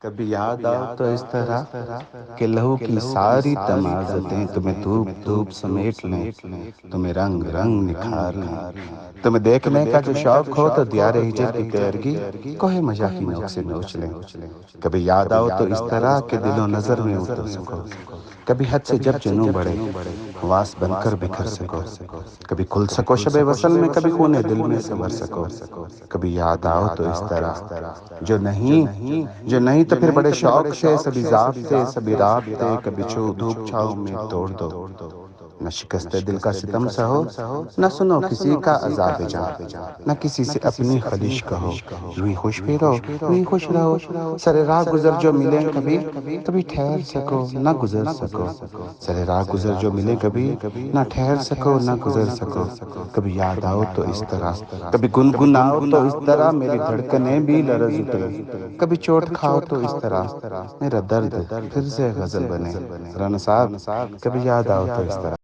کبھی یاد آؤ تو اس طرح کہ لہو کی ساری تمازتیں تمہیں دھوپ دھوپ سمیٹ لیں، تمہیں رنگ رنگ نکھار لیں، تمہیں دیکھنے کا جو شوق ہو تو دیار ہجر کی تیرگی کوہ مژہ کی نوک سے نوچ لیں۔ کبھی یاد آؤ تو اس طرح کہ دل و نظر میں اتر سکو، کبھی حد سے جب جنوں بڑھے حواس بن کر بکھر سکو، کبھی کھل سکو شب وصل میں، کبھی خون دل میں سنور سکو۔ کبھی یاد آؤ تو اس طرح جو نہیں تو پھر بڑے شوق سے سبھی ضابطے سبھی رابطے کبھی دھوپ چھاؤں میں توڑ دو۔ نہ شکست دل کا ستم سہو، نہ سنو کسی کا عذاب جاں، نہ کسی سے اپنی خلش کہو، یوں ہی خوش پھرو یوں ہی خوش رہو۔ سر راہ گزر جو ملیں کبھی کبھی ٹھہر سکو نہ گزر سکو، سر راہ گزر جو ملیں کبھی نہ ٹھہر سکو نہ گزر سکو۔ کبھی یاد آؤ تو اس طرح، کبھی گنگناؤ تو اس طرح میری دھڑکنیں بھی لرز اٹھیں، کبھی چوٹ کھاؤ تو اس طرح میرا درد پھر سے غزل بنے۔ رانا صاحب کبھی یاد آؤ تو اس طرح۔